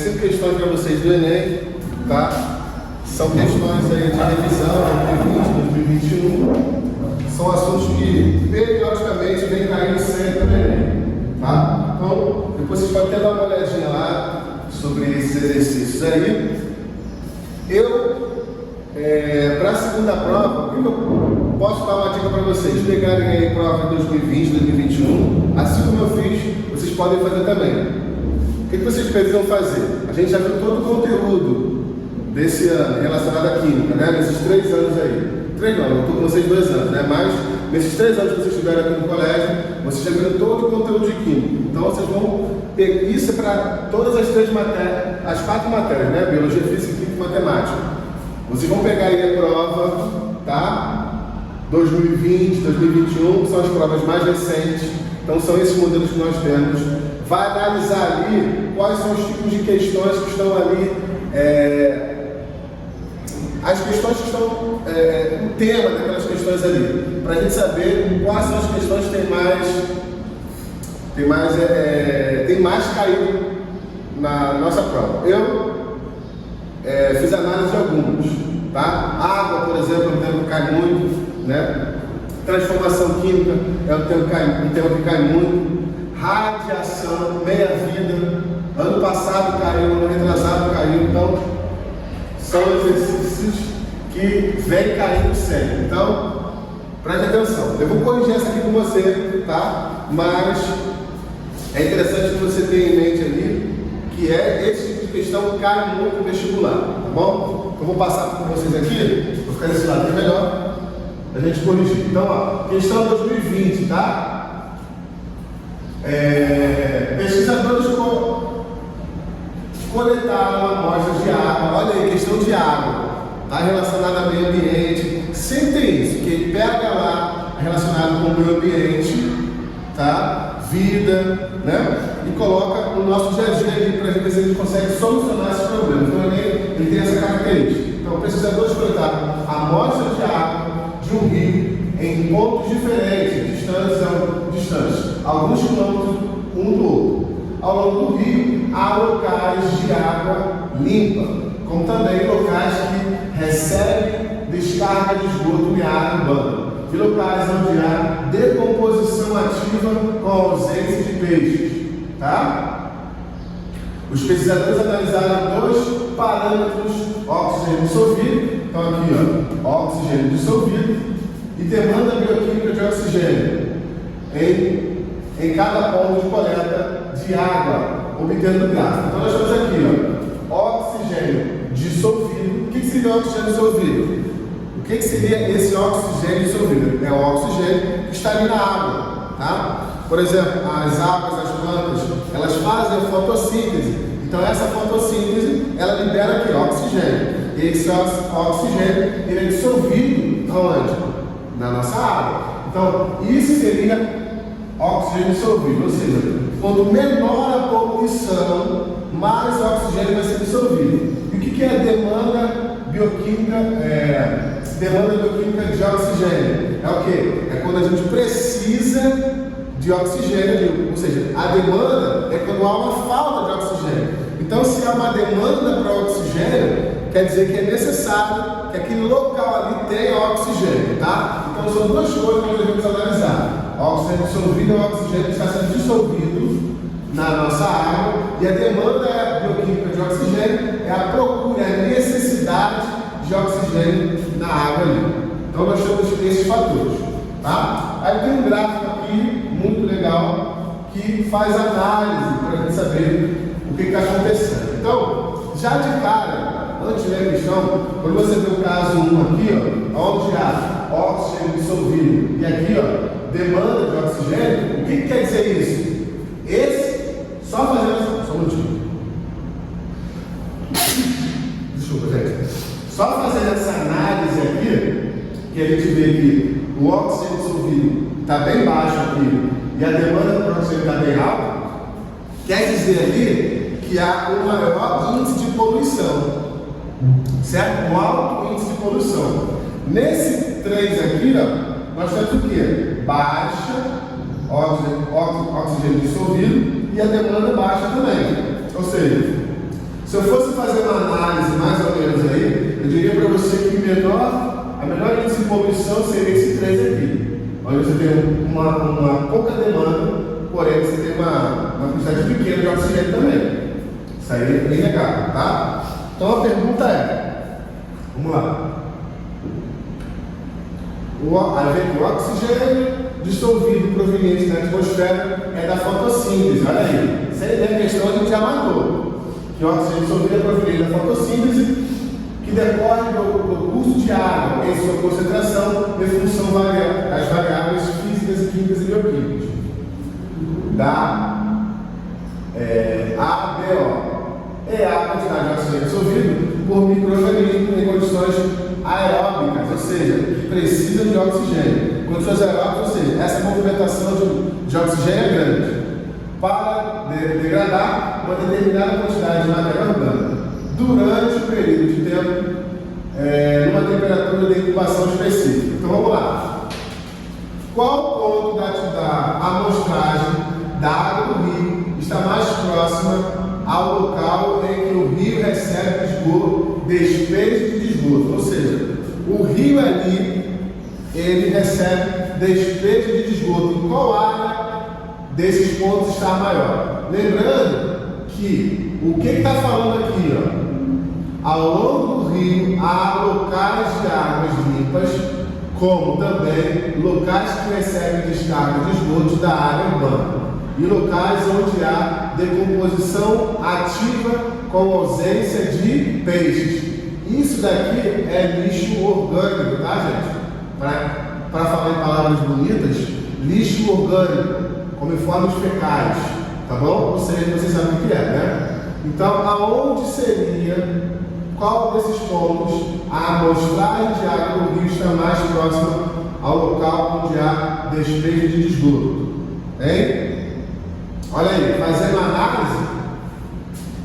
5 questões para vocês do Enem, tá? São questões aí de revisão, 2020, 2021. São assuntos que periodicamente vem caindo sempre no Enem, tá? Então, depois vocês podem até dar uma olhadinha lá sobre esses exercícios aí. Para a segunda prova, o que eu posso dar uma dica para vocês? Pegarem aí prova de 2020, 2021, assim como eu fiz, vocês podem fazer também. O que vocês precisam fazer? A gente já viu todo o conteúdo desse ano relacionado à química, né? Nesses 3 anos aí. 3 não, eu estou com vocês 2 anos, né? Mas nesses 3 anos que vocês estiveram aqui no colégio, vocês já viram todo o conteúdo de química. Então vocês vão pegar isso para todas as 3 matérias, as 4 matérias, né? Biologia, física, química e matemática. Vocês vão pegar aí a prova, tá? 2020, 2021, que são as provas mais recentes. Então são esses modelos que nós temos. Vai analisar ali quais são os tipos de questões que estão ali, as questões que estão, o tema daquelas questões ali, para a gente saber quais são as questões que tem mais caído na nossa prova. Eu fiz análise de algumas, tá? Água, por exemplo, é um tema que cai muito, né? Transformação química é um tema que cai muito. Radiação, meia-vida, ano passado caiu, ano retrasado caiu, então são exercícios que vem caindo sempre. Então, preste atenção. Eu vou corrigir essa aqui com você, tá? Mas é interessante que você tenha em mente ali que esse tipo de questão cai muito no vestibular, tá bom? Eu vou passar por vocês aqui, vou ficar desse lado que é melhor, a gente corrigir. Então, ó, questão 2020, tá? Pesquisadores coletaram amostras de água. Olha aí, questão de água, tá? Relacionada ao meio ambiente. Sempre tem isso, que ele pega lá relacionado com o meio ambiente, tá? Vida, né? E coloca no nosso dia a dia ali para ver se a gente consegue solucionar esse problema. Então ele tem essa característica. Então, pesquisadores coletaram amostras de água de um rio em pontos diferentes, distantes, alguns quilômetros um do outro. Ao longo do rio, há locais de água limpa, como também locais que recebem descarga de esgoto e água urbana, e locais onde há decomposição ativa com ausência de peixes. Tá? Os pesquisadores analisaram 2 parâmetros: oxigênio dissolvido, então aqui ó, oxigênio dissolvido, e demanda bioquímica de oxigênio em cada ponto de coleta de água obtendo do gráfico. Então nós temos aqui ó, oxigênio dissolvido. O que seria oxigênio dissolvido? O que seria esse oxigênio dissolvido? É o oxigênio que está ali na água, tá? Por exemplo, as algas, as plantas, elas fazem a fotossíntese. Então essa fotossíntese, ela libera aqui oxigênio. E esse oxigênio, ele é dissolvido aonde? Na nossa água. Então, isso seria oxigênio dissolvido, ou seja, quanto menor a poluição, mais oxigênio vai ser dissolvido. E o que é a demanda bioquímica? Demanda bioquímica de oxigênio é o quê? É quando a gente precisa de oxigênio, ou seja, a demanda é quando há uma falta de oxigênio. Então, se há uma demanda para oxigênio, quer dizer que é necessário que aquele local ali tenha oxigênio, tá? Então são 2 coisas que nós devemos analisar: o oxigênio dissolvido é o oxigênio que está sendo dissolvido na nossa água, e a demanda bioquímica de oxigênio é a procura, a necessidade de oxigênio na água ali. Então nós temos esses fatores, tá? Aí tem um gráfico aqui muito legal que faz análise para a gente saber o que está acontecendo. Então, já de cara, antes de ler a questão, quando você vê o caso 1 aqui, ó, onde há oxigênio dissolvido e aqui, ó, demanda de oxigênio, o que quer dizer isso? Esse, só fazendo, só um minutinho. Desculpa, gente. Só fazendo essa análise aqui, que a gente vê que o oxigênio dissolvido está bem baixo aqui e a demanda de oxigênio está bem alta, quer dizer ali que há um maior índice de poluição, certo? Um alto índice de poluição. Nesse 3 aqui, ó, nós temos o quê? Baixa oxigênio dissolvido e a demanda baixa também. Ou seja, Se eu fosse fazer uma análise mais ou menos aí, eu diria para você que a menor índice de poluição seria esse 3 aqui, onde você tem uma pouca demanda, porém você tem uma quantidade pequena de oxigênio também. Isso aí é inegável, tá? Então a pergunta é, vamos lá. O oxigênio dissolvido proveniente da atmosfera é da fotossíntese. Olha aí, essa é a questão a gente já matou. Que o oxigênio dissolvido é proveniente da fotossíntese, que decorre do curso de água em sua concentração em função das variáveis físicas, químicas e bioquímicas. Da ABO. É a quantidade de oxigênio dissolvido por micro-organismos em condições aeróbicas, ou seja, que precisam de oxigênio. Condições aeróbicas, ou seja, essa movimentação de oxigênio é grande para degradar uma determinada quantidade de matéria orgânica durante o período de tempo, numa temperatura de incubação específica. Então vamos lá. Qual ponto da amostragem da água do rio está mais próxima ao local em que o rio recebe despejo de esgoto? Ou seja, o rio ali, ele recebe despejo de esgoto. Em qual área desses pontos está maior? Lembrando que o que está falando aqui, ó, ao longo do rio há locais de águas limpas, como também locais que recebem descarga de esgotos da área urbana e locais onde há decomposição ativa com ausência de peixes. Isso daqui é lixo orgânico, tá, gente? Para falar em palavras bonitas, lixo orgânico, como formas fecais, tá bom? Ou seja, vocês sabem o que é, né? Então, aonde seria, qual desses pontos a amostragem de água do rio está mais próxima ao local onde há despejo de esgoto? Hein? Olha aí, fazendo análise,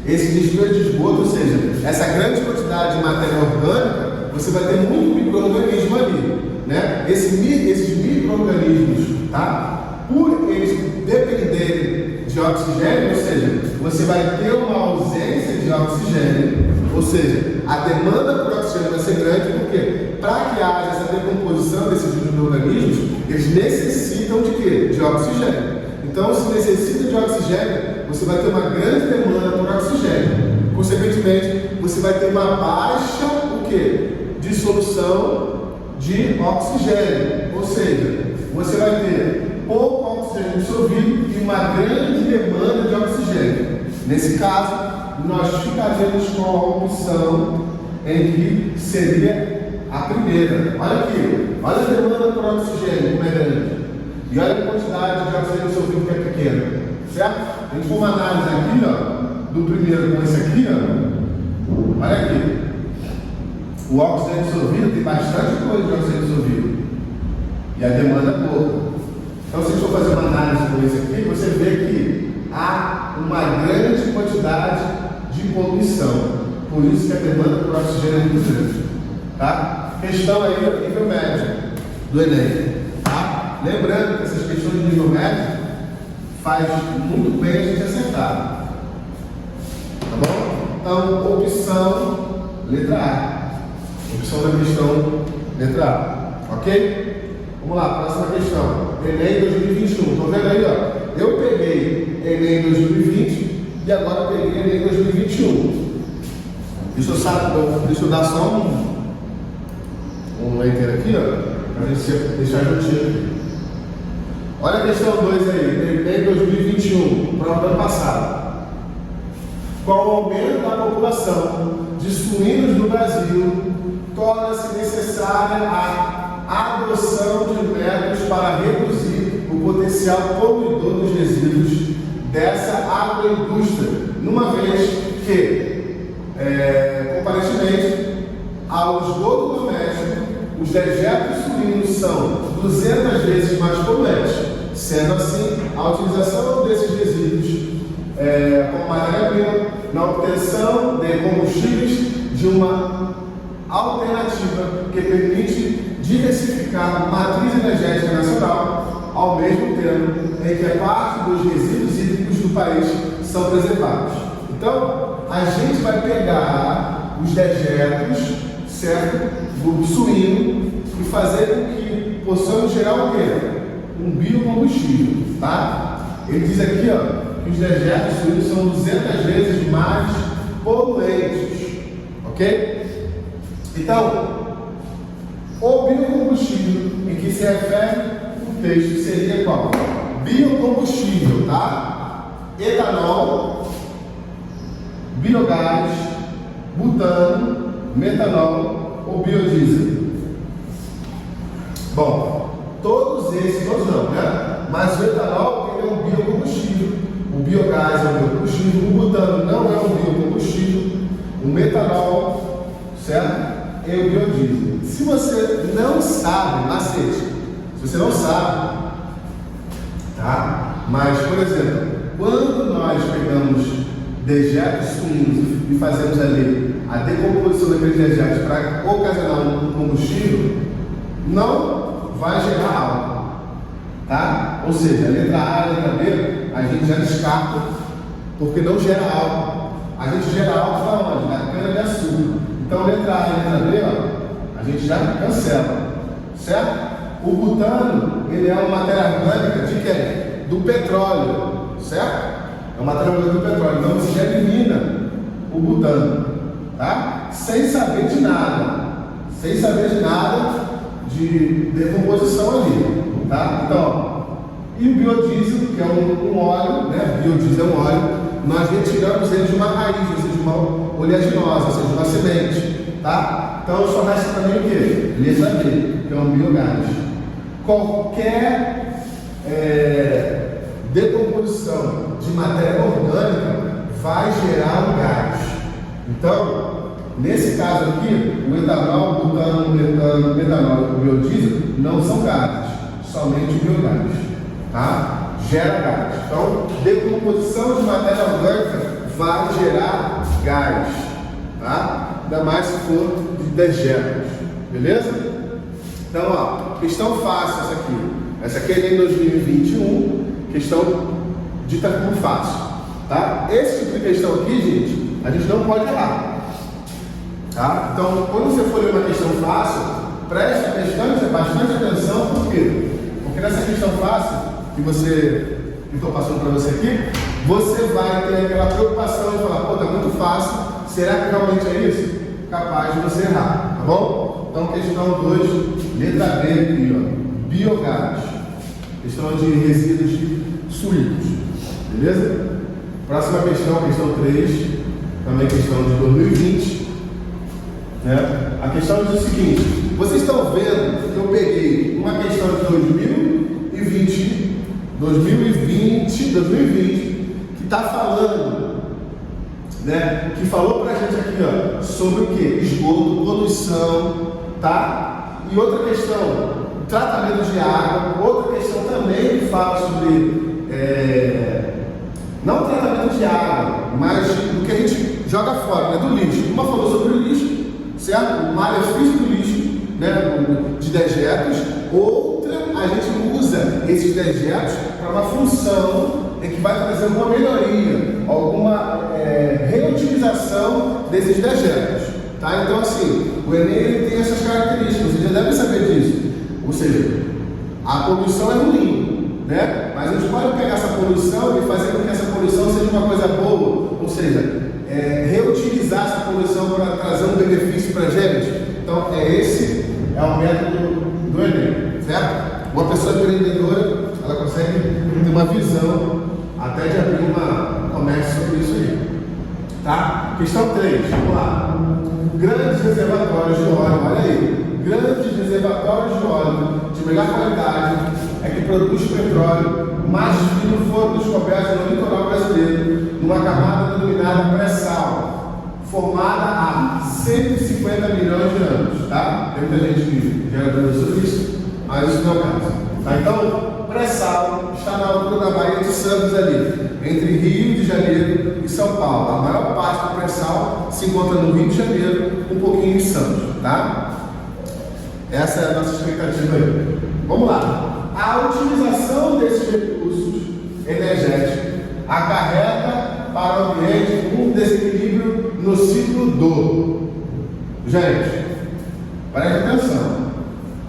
esse despejo de esgoto, ou seja, essa grande quantidade de matéria orgânica, você vai ter muito micro-organismo ali, né? Esses micro-organismos, tá? Por eles dependerem de oxigênio, ou seja, você vai ter uma ausência de oxigênio, ou seja, a demanda por oxigênio vai ser grande, porque para que haja essa decomposição desses micro-organismos, eles necessitam de quê? De oxigênio. Então, se necessita de oxigênio, você vai ter uma grande demanda por oxigênio. Consequentemente, você vai ter uma baixa o quê? Dissolução de oxigênio. Ou seja, você vai ter pouco oxigênio dissolvido e uma grande demanda de oxigênio. Nesse caso, nós ficaríamos com a opção em que seria a primeira. Olha aqui, olha a demanda por oxigênio, como é grande. E olha a quantidade de oxigênio dissolvido que é pequena, certo? A gente for uma análise aqui, ó, do primeiro com esse aqui, ó. Olha aqui. O oxigênio dissolvido tem bastante coisa de oxigênio dissolvido. E a demanda é pouca. Então, se a gente for fazer uma análise com esse aqui, você vê que há uma grande quantidade de poluição. Por isso que a demanda por oxigênio é muito grande. Tá? Questão aí, nível médio do Enem. Lembrando que essas questões de nível médio faz muito bem a gente acertar. Tá bom? Então, opção letra A. Opção da questão letra A. Ok? Vamos lá, próxima questão. Enem 2021. Estão vendo aí, ó? Eu peguei Enem 2020 e agora peguei Enem 2021. Deixa eu dar só um leiteiro aqui, ó, para a gente deixar juntinho aqui. Olha a questão 2 aí, Enem 2021, prova do ano passado. Com o aumento da população de suínos no Brasil, torna-se necessária a adoção de métodos para reduzir o potencial poluidor dos resíduos dessa agroindústria, uma vez que, comparecidamente ao esgoto doméstico, os dejetos suínos são 200 vezes mais poluentes. Sendo assim, a utilização desses resíduos como matéria-prima na obtenção de combustíveis de uma alternativa que permite diversificar a matriz energética nacional, ao mesmo tempo em que a parte dos resíduos hídricos do país são preservados. Então, a gente vai pegar os dejetos, certo? Do suíno e fazer com que possamos gerar o quê? Um biocombustível, tá? Ele diz aqui, ó, que os dejetos suínos são 200 vezes mais poluentes, ok? Então, o biocombustível em que se refere o texto seria qual? Biocombustível, tá? Etanol, biogás, butano, metanol ou biodiesel. Bom, todos não, né? Mas o etanol ele é um biocombustível, o biogás é um biocombustível, o butano não é um biocombustível, o metanol, certo? É o biodiesel. Se você não sabe, macete, se você não sabe, tá? Mas, por exemplo, quando nós pegamos dejetos suínos e fazemos ali a decomposição daqueles dejetos para ocasionar um combustível, não vai gerar álcool, tá? Ou seja, a letra A e a letra B a gente já descarta porque não gera álcool. A gente gera álcool para onde? Na cana-de-açúcar. Então, letra A e letra B, ó, a gente já cancela, certo? O butano, ele é uma matéria orgânica de quem? Do petróleo, certo? É uma matéria orgânica do petróleo, então você já elimina o butano, tá? Sem saber de nada de decomposição ali, tá? Então, e o biodiesel, que é um óleo, né? Biodiesel é um óleo, nós retiramos ele de uma raiz, ou seja, de uma oleaginosa, ou seja, de uma semente, tá? Então só resta também o quê? Letra B, que é um biogás. Qualquer decomposição de matéria orgânica vai gerar um gás. Então, nesse caso aqui, o etanol, o butano, o metanol e o biodiesel não são gases, somente o biogás, tá? Gera gás. Então, decomposição de matéria orgânica vai gerar gás, tá? Ainda mais se for de dejetos, beleza? Então, ó, questão fácil essa aqui. Essa aqui é em 2021, questão dita como fácil, tá? Esse tipo de questão aqui, gente, a gente não pode errar, tá? Então, quando você for ler uma questão fácil, preste bastante atenção, por quê? Porque nessa questão fácil que eu estou passando para você aqui, você vai ter aquela preocupação de falar, pô, tá muito fácil, será que realmente é isso? Capaz de você errar, tá bom? Então, questão 2, letra B aqui, ó, biogás, questão de resíduos suínos, beleza? Próxima questão, questão 3, também questão de 2020, né? A questão diz o seguinte, vocês estão vendo que eu peguei uma questão de 2020, que está falando, né? Que falou pra gente aqui, ó, sobre o que? Esgoto, poluição, tá? E outra questão, tratamento de água, outra questão também que fala sobre, não tratamento de água, mas do que a gente joga fora, né? Do lixo. Uma falou sobre o lixo, certo? O malefício do lixo, né? De dejetos. Outra, a gente usa esses dejetos para uma função em que vai trazer alguma melhoria, alguma reutilização desses dejetos, tá? Então, assim, o Enem ele tem essas características, você já deve saber disso. Ou seja, a poluição é ruim, né? Mas a gente pode pegar essa poluição e fazer com que essa poluição seja uma coisa boa, ou seja, reutilizar essa poluição para trazer um benefício para a gente. Então, esse é o método do Enem, certo? Uma pessoa empreendedora, ela consegue ter uma visão até de abrir um comércio sobre isso aí, tá? Questão 3, vamos lá. Grandes reservatórios de óleo, olha aí. Grandes reservatórios de óleo de melhor qualidade é que produz petróleo mais fino foram descobertos no litoral brasileiro, numa camada denominada pré-sal, formada há 150 milhões de anos, tá? Tem muita gente que já aprendeu sobre isso, mas isso não é o caso, tá? Então, pré-sal está na altura da Baía de Santos ali, entre Rio de Janeiro e São Paulo. A maior parte do pré-sal se encontra no Rio de Janeiro, um pouquinho em Santos, tá? Essa é a nossa expectativa aí. Vamos lá. A utilização desses recursos energéticos acarreta para o ambiente um desequilíbrio Gente, preste atenção.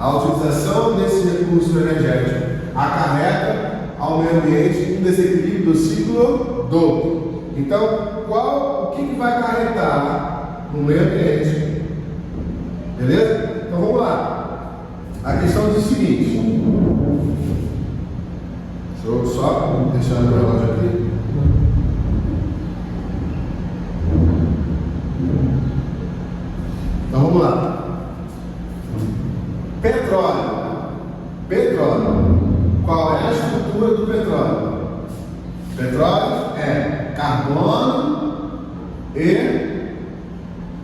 A utilização desse recurso energético acarreta ao meio ambiente um desequilíbrio do ciclo duplo. Então, o que vai acarretar no meio ambiente? Beleza? Então vamos lá. A questão diz o seguinte. Deixa eu só deixar meu relógio aqui. Então vamos lá. Petróleo. Qual é a estrutura do petróleo? Petróleo é carbono e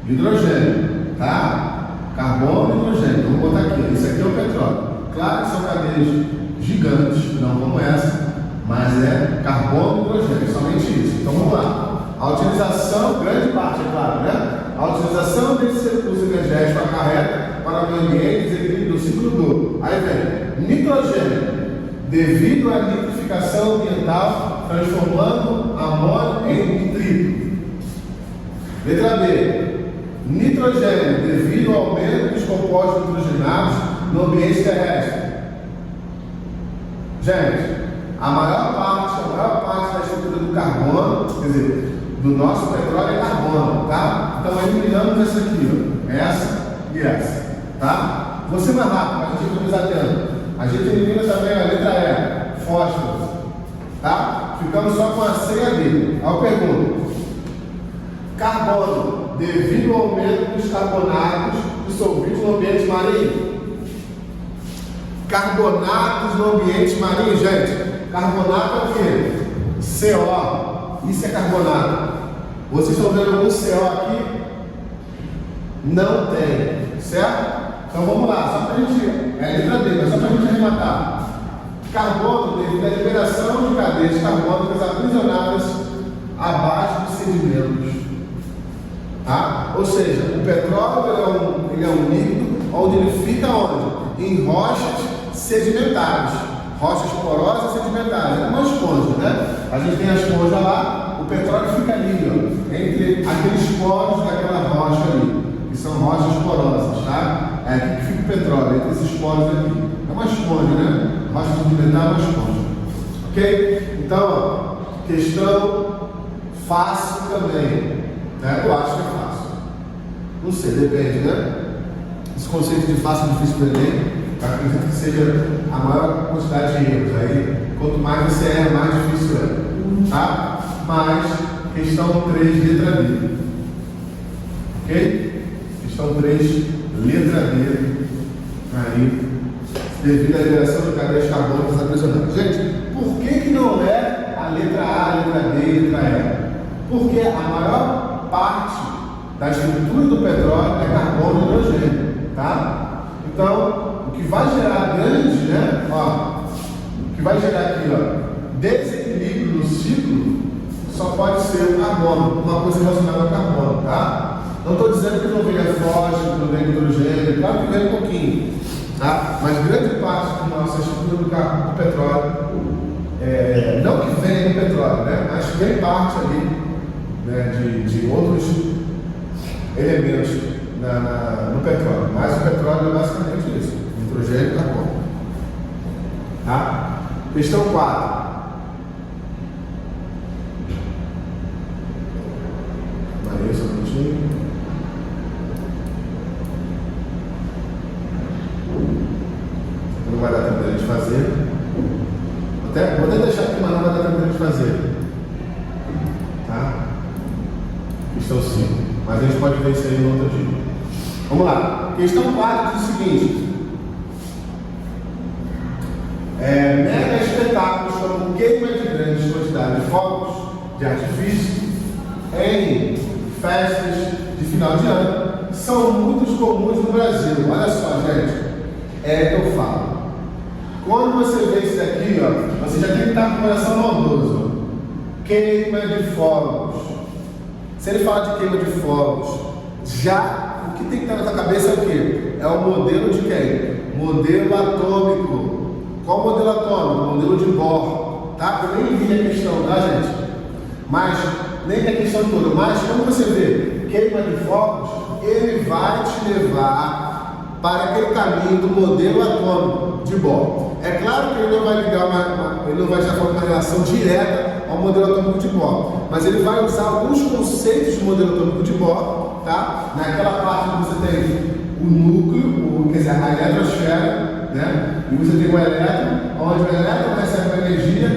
hidrogênio, tá? Carbono e hidrogênio. Vamos botar aqui. Isso aqui é o petróleo. Claro que são cadeias gigantes, não como essa, mas é carbono e hidrogênio, somente isso. Então vamos lá. A utilização, grande parte, é claro, né? A utilização desse recurso energético acarreta para o meio ambiente desequilíbrio do ciclo duplo. Aí vem nitrogênio, devido à nitrificação ambiental, transformando amônio em nitrito. Letra B. Nitrogênio, devido ao aumento dos compostos nitrogenados no ambiente terrestre. Gente, a maior parte da estrutura do carbono, quer dizer, do nosso petróleo é carbono, tá? Então eliminamos essa aqui, ó. Essa e essa, tá? Vou ser mais rápido, para a gente economizar tempo. A gente elimina também a letra E, fósforo, tá? Ficamos só com a C e a D. Aí eu pergunto: carbono, devido ao aumento dos carbonatos dissolvidos no ambiente marinho. Carbonatos no ambiente marinho, gente. Carbonato é o quê? CO. Isso é carbonato. Vocês estão vendo algum CO aqui? Não tem, certo? Então vamos lá, só para a gente. É a letra D, mas só para a gente arrematar. Carbono, devido à liberação de cadeias carbônicas aprisionadas abaixo dos sedimentos. Tá? Ou seja, o petróleo ele é um líquido onde ele fica onde? Em rochas sedimentares. Rochas porosas sedimentares. É uma esponja, né? A gente tem a esponja lá, o petróleo fica ali, ó, entre aqueles poros daquela rocha ali, que são rochas porosas, tá? É aqui que fica o petróleo, entre esses poros aqui. É uma esponja, né? Rocha sedimentar é uma esponja. Ok? Então, ó, questão fácil também. Né? Eu acho que é fácil. Não sei, depende, né? Esse conceito de fácil e difícil do Enem, eu acredito que seja a maior quantidade de erros. Aí, quanto mais você erra, mais difícil é. Tá? Mas, questão 3, letra D. Ok? Questão 3, letra D. Aí, devido à liberação de cadeias carbônicas aprisionadas. Gente, por que não é a letra A, letra D e letra E? Porque a maior parte da estrutura do petróleo é carbono e hidrogênio, tá? Então, o que vai gerar grandes, né? Ó, o que vai gerar aqui, ó, desequilíbrio no ciclo, só pode ser o carbono, uma coisa relacionada ao carbono, tá? Não estou dizendo que não venha fósforo, não venha hidrogênio, claro que vem um pouquinho, tá? Mas grande parte da nossa estrutura do petróleo, não que venha do petróleo, né? Mas vem parte ali, né, de outros elementos no petróleo, mas o petróleo é basicamente isso: nitrogênio e carbono. Tá? Questão 4. Maria, só um minutinho. Não vai dar tempo de a gente fazer. Vou até deixar aqui, mas não vai dar tempo de a gente fazer. Tá? Questão 5. Mas a gente pode ver isso aí no outro dia. Vamos lá. Questão 4 diz o seguinte: mega espetáculos como queima de grandes quantidades de fogos de artifício em festas de final de ano são muito comuns no Brasil. Olha só, gente. É que eu falo. Quando você vê isso daqui, ó, você já tem que estar com o coração maldoso. Queima de fogos. Se ele fala de queima de fogos, já o que tem que estar na sua cabeça é o quê? É o modelo de quem? Modelo atômico. Qual modelo atômico? Modelo de Bohr. Tá? Eu nem vi a questão, tá, gente? Mas, nem a questão toda. Mas, quando você vê queima de fogos, ele vai te levar para aquele caminho do modelo atômico de Bohr. É claro que ele não vai ligar ele não vai estar falando uma relação direta ao modelo atômico de Bohr, mas ele vai usar alguns conceitos do modelo atômico de Bohr, tá? Naquela parte que você tem o núcleo, quer dizer, a eletrosfera, né? E você tem o elétron, onde o elétron recebe a energia,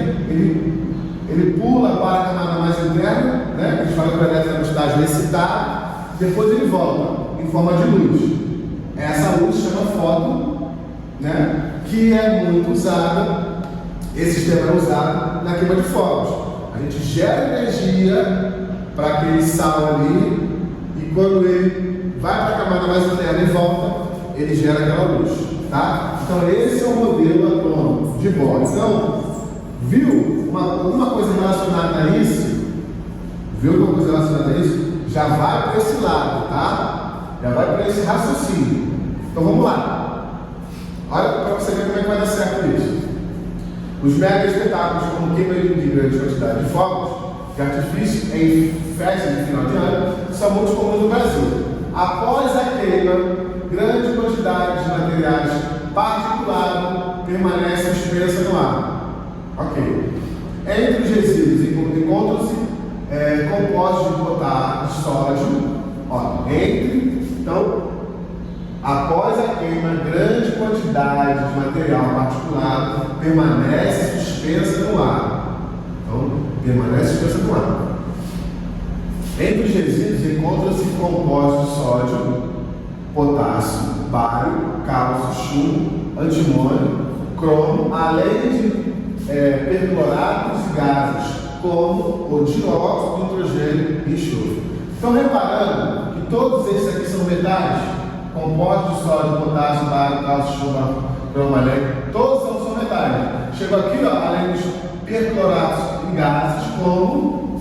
ele pula para a camada mais interna, né? A gente fala que o elétron é um estágio excitado, depois ele volta em forma de luz. Essa luz chama fóton, né? Que é muito usada, esse sistema é usado na queima de fogos. A gente gera energia para aquele sal ali, e quando ele vai para a camada mais interna e volta, ele gera aquela luz, tá? Então esse é o modelo atômico de Bohr. Então, viu alguma coisa relacionada a isso? Viu alguma coisa relacionada a isso? Já vai para esse lado, tá? Já vai para esse raciocínio. Então vamos lá. Olha para você ver como é que vai dar certo isso. Os mega espetáculos, como queima de grande quantidade de fogos de artifício em festas de final de ano, são muito comuns no Brasil. Após a queima, grande quantidade de materiais particulados permanece suspensa no ar. Ok. Entre os resíduos encontram-se compostos de potássio, de sódio. Então, após a queima, grande quantidade de material particulado permanece suspensa no ar. Então, permanece suspensa no ar. Entre os resíduos encontram-se compostos de sódio, potássio, bário, cálcio, chumbo, antimônio, cromo, além de percloratos e gases, como o dióxido de nitrogênio e enxofre. Estão reparando que todos esses aqui são metais? Compostos de sódio, potássio, bário, cálcio, chumbo, cromo, todos são metais. Chega aqui, ó, além dos percloratos e gases, como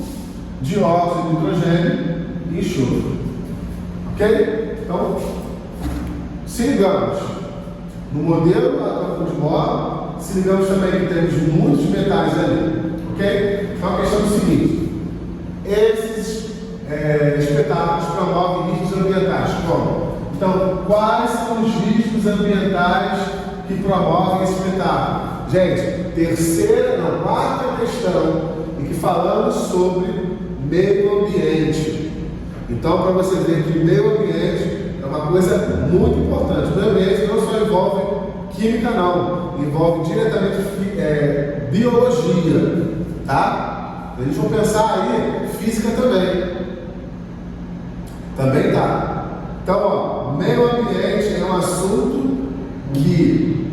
dióxido de nitrogênio e enxofre. Ok? Então, se ligamos no modelo atômico de Bohr, se ligamos também que temos muitos metais ali. Ok? Então a questão é o seguinte: esses espetáculos promovem riscos ambientais. Como? Então, quais são os riscos ambientais que promovem esse espetáculo? Gente, quarta questão, em que falamos sobre meio ambiente. Então, para você ver que o meio ambiente é uma coisa muito importante. O meio ambiente não só envolve química, não, envolve diretamente biologia, tá? A gente vai pensar aí física também. Também tá. Então, ó, meio ambiente é um assunto que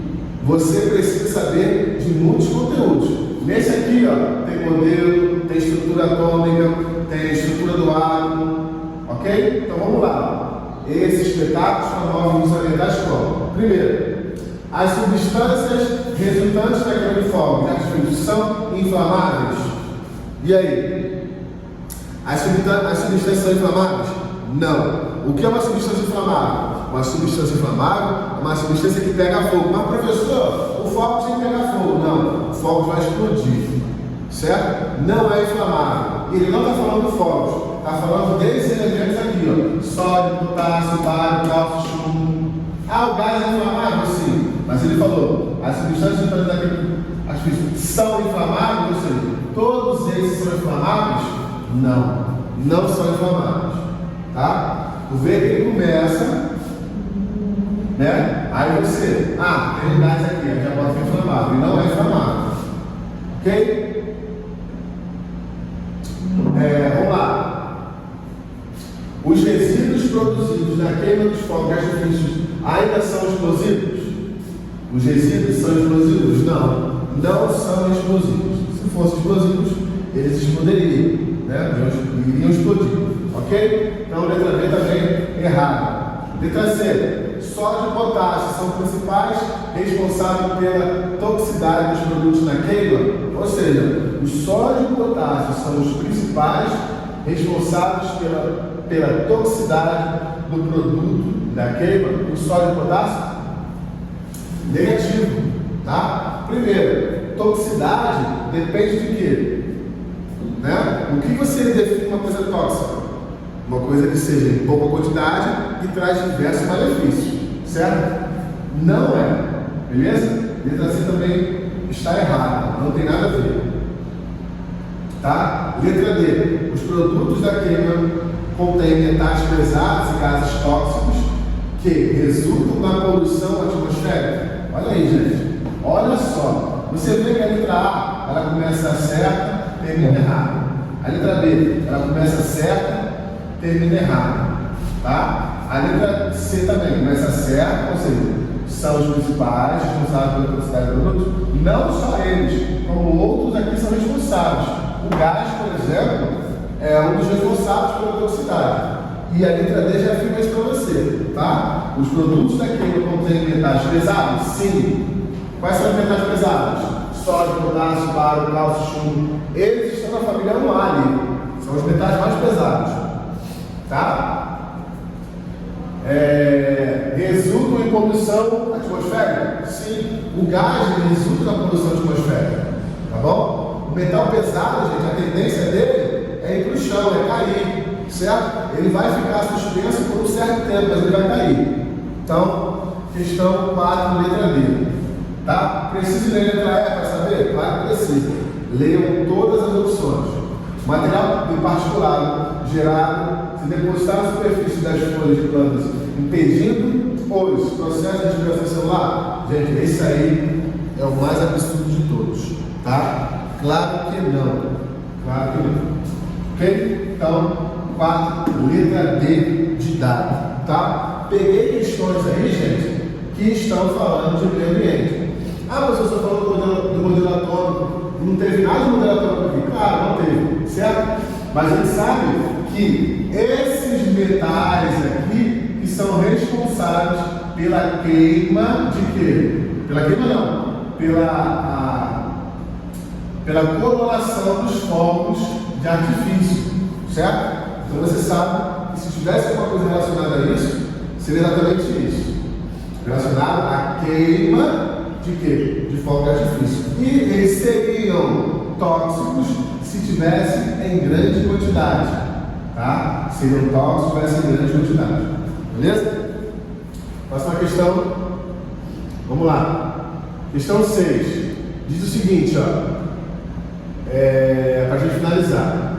você precisa saber de muitos conteúdos. Nesse aqui, ó, tem modelo, tem estrutura atômica, tem estrutura do átomo, ok? Então vamos lá. Esses espetáculos promovem os ambientais como? Primeiro, as substâncias resultantes da queima de fogos de artifício são inflamáveis? E aí? As substâncias são inflamáveis? Não. O que é uma substância inflamável? Uma substância inflamável é uma substância que pega fogo. Mas, professor, o fogo tem que pegar fogo. Não, o fogo vai explodir. Certo? Não é inflamável. Ele não está falando do fogo, está falando desses elementos aqui, ó. Sódio, potássio, bário, cálcio, chumbo. O gás é inflamável? Sim. Mas ele falou, as substâncias que são inflamáveis, ou seja, todos esses são inflamáveis? Não, não são inflamáveis. Tá? Tu vê que ele começa, né? Aí você, tem gás aqui, já pode ser inflamável, e não é inflamável. Ok? Vamos lá. Os resíduos produzidos na queima dos fogos de artifício ainda são explosivos? Os resíduos são explosivos? Não, não são explosivos. Se fossem explosivos, eles exploderiam, né? Iriam explodir, ok? Então, letra B também errada. Letra C, sódio e potássio são principais responsáveis pela toxicidade dos produtos na queima? Ou seja, o sódio e o potássio são os principais responsáveis pela toxicidade do produto da queima? O sódio e o potássio? Negativo, tá? Primeiro, toxicidade depende de quê? Né? O que você define uma coisa tóxica? Uma coisa que seja em pouca quantidade e traz diversos malefícios, certo? Não é, beleza? Letra C também está errada, não tem nada a ver. Tá? Letra D. Os produtos da queima contêm metais pesados e gases tóxicos que resultam na poluição atmosférica. Olha aí, gente. Olha só. Você vê que a letra A, ela começa certa, termina errada. A letra B, ela começa certa, termina errada. Tá? A letra C também começa certa, ou seja, são os principais responsáveis pela toxicidade do produto. Não só eles, como outros aqui são responsáveis. O gás, por exemplo, é um dos responsáveis pela toxicidade. E a letra D já afirma isso para você, tá? Os produtos da queima contêm metais pesados? Sim. Quais são os metais pesados? Sódio, potássio, bário, cálcio, chumbo. Eles estão na família 1A ali. São os metais mais pesados, tá? Resultam em poluição atmosférica? Sim. O gás resulta na poluição atmosférica, tá bom? O metal pesado, gente, a tendência dele é ir para o chão, é cair, certo? Ele vai ficar suspenso por um certo tempo, mas ele vai cair. Então, questão 4, letra D. Tá? Precisa ler letra E para saber? Claro que precisa. Leiam todas as opções. Material em particular gerado se depositar na superfície das folhas de plantas, impedindo os processos de respiração celular. Gente, esse aí é o mais absurdo de todos, tá? Claro que não. Claro que não. Ok? Então, 4, letra D de dado, tá? Peguei questões aí, gente, que estão falando de meio ambiente. Ah, mas você falou do modelo atômico, não teve nada de modelo atômico aqui. Claro, não teve, certo? Mas a gente sabe que esses metais aqui que são responsáveis pela queima de quê? Pela queima não, pela coloração dos fogos de artifício, certo? Então você sabe que se tivesse alguma coisa relacionada a isso, seria exatamente isso, relacionado à queima de quê? De fogo de artifício. E eles seriam tóxicos se tivessem em grande quantidade, tá? Seriam tóxicos se tivessem em grande quantidade, beleza? Próxima questão, vamos lá. Questão 6, diz o seguinte, ó, para a gente finalizar.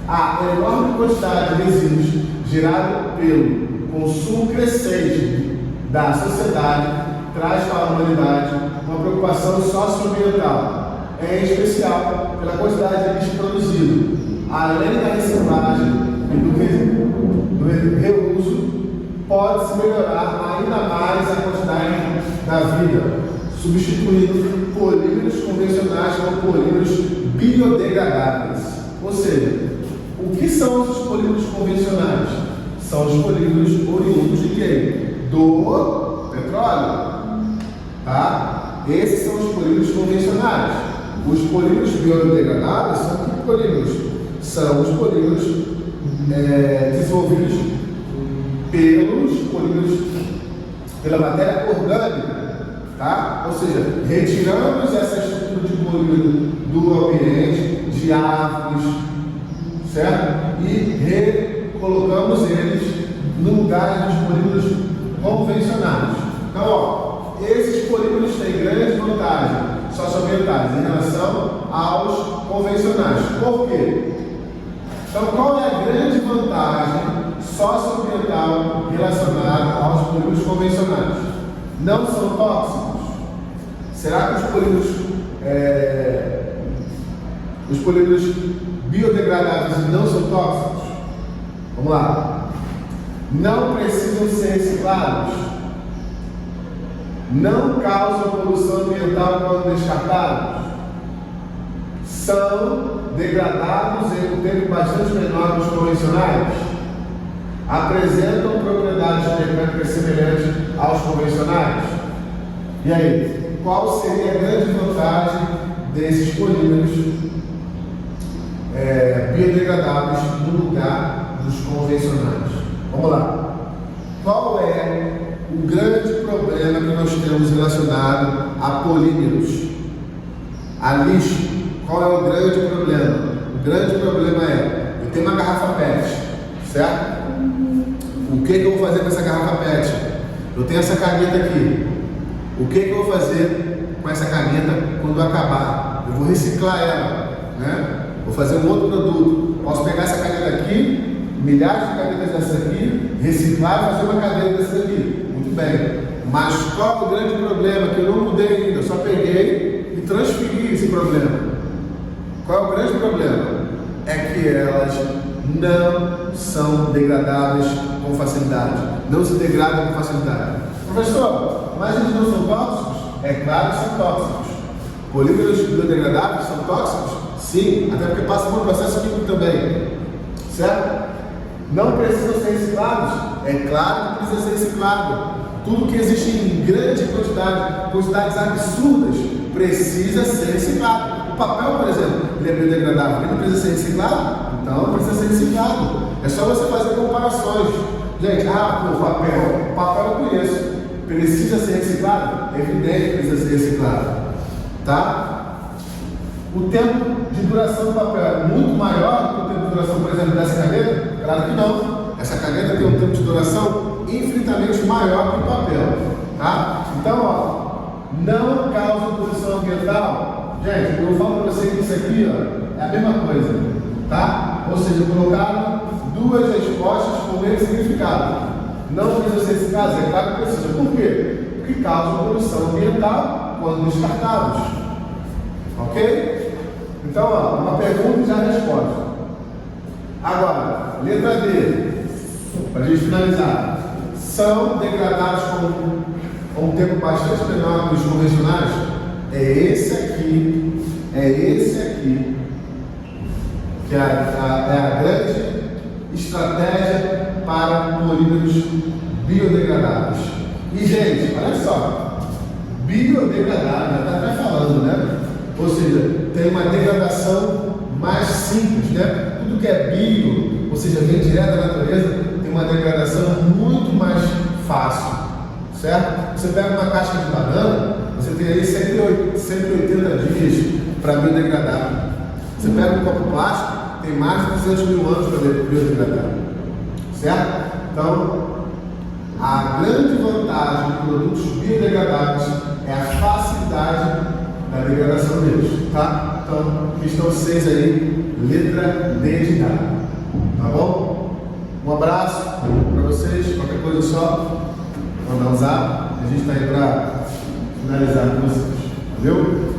A enorme quantidade de resíduos gerado pelo consumo crescente da sociedade traz para a humanidade uma preocupação socioambiental, em especial pela quantidade de lixo produzido, além da reciclagem e do reuso, pode-se melhorar ainda mais a quantidade da vida, substituindo polímeros convencionais por polímeros biodegradáveis. Ou seja, o que são os polímeros convencionais? São os polímeros oriundos de quê? Do petróleo. Tá? Esses são os polímeros convencionais. Os polímeros biodegradáveis são que polímeros? São os polímeros desenvolvidos pela matéria orgânica. Tá? Ou seja, retiramos essa estrutura de polímero do ambiente, de árvores, certo? E recolocamos eles no lugar dos polímeros convencionais. Então, ó, esses polímeros têm grandes vantagens socioambientais em relação aos convencionais. Por quê? Então, qual é a grande vantagem socioambiental relacionada aos polímeros convencionais? Não são tóxicos? Será que os polímeros biodegradáveis não são tóxicos? Vamos lá. Não precisam ser reciclados? Não causam poluição ambiental quando descartados? São degradados em um tempo bastante menor dos convencionais? Apresentam propriedades mecânicas semelhantes aos convencionais? E aí, qual seria a grande vantagem desses polímeros biodegradáveis no lugar dos convencionais? Vamos lá. Qual é o grande problema que nós temos relacionado a polímeros, a lixo? Qual é o grande problema? O grande problema é, eu tenho uma garrafa PET, certo? O que eu vou fazer com essa garrafa PET? Eu tenho essa caneta aqui. O que eu vou fazer com essa caneta quando acabar? Eu vou reciclar ela, né? Vou fazer um outro produto. Posso pegar essa caneta aqui, milhares de canetas dessas aqui, reciclar e fazer uma caneta dessas aqui. Muito bem. Mas qual é o grande problema? Que eu não mudei ainda, eu só peguei e transferi esse problema. Qual é o grande problema? É que elas não são degradáveis com facilidade. Não se degradam com facilidade. Professor, mas eles não são tóxicos? É claro que são tóxicos. Polímeros biodegradáveis são tóxicos? Sim, até porque passam por um processo químico também. Certo? Não precisam ser reciclados? É claro que precisa ser reciclado. Tudo que existe em grande quantidade, quantidades absurdas, precisa ser reciclado. O papel, por exemplo, ele é biodegradável, ele não precisa ser reciclado? Então precisa ser reciclado. É só você fazer comparações. Gente, o papel eu conheço. Precisa ser reciclado? É evidente que precisa ser reciclado. Tá? O tempo de duração do papel é muito maior do que o tempo de duração, por exemplo, dessa caneta? Claro que não. Essa caneta tem um tempo de duração infinitamente maior que o papel. Tá? Então, não causa poluição ambiental. Gente, eu falo para você que isso aqui é a mesma coisa. Tá? Ou seja, colocaram duas respostas com o mesmo significado. Não precisa ser esse caso, é claro que precisa. Por quê? Porque causa poluição ambiental quando descartados. Ok? Então, uma pergunta e já a resposta. Agora, letra D, para a gente finalizar. São degradados com um tempo bastante menor que os convencionais? É esse aqui que é a grande estratégia para polímeros biodegradáveis. E, gente, olha só, biodegradável, está até falando, né? Ou seja, tem uma degradação mais simples, né? Tudo que é bio, ou seja, vem direto da natureza, tem uma degradação muito mais fácil, certo? Você pega uma casca de banana, você tem aí 180 dias para biodegradar. Você pega um copo plástico, tem mais de 200 mil anos para biodegradar, certo? Então, a grande vantagem de produtos biodegradáveis é a facilidade da degradação deles, tá? Então, questão 6 aí, letra D de dado, tá bom? Um abraço para vocês, qualquer coisa só, mandar um zap, a gente está aí para finalizar com vocês, valeu?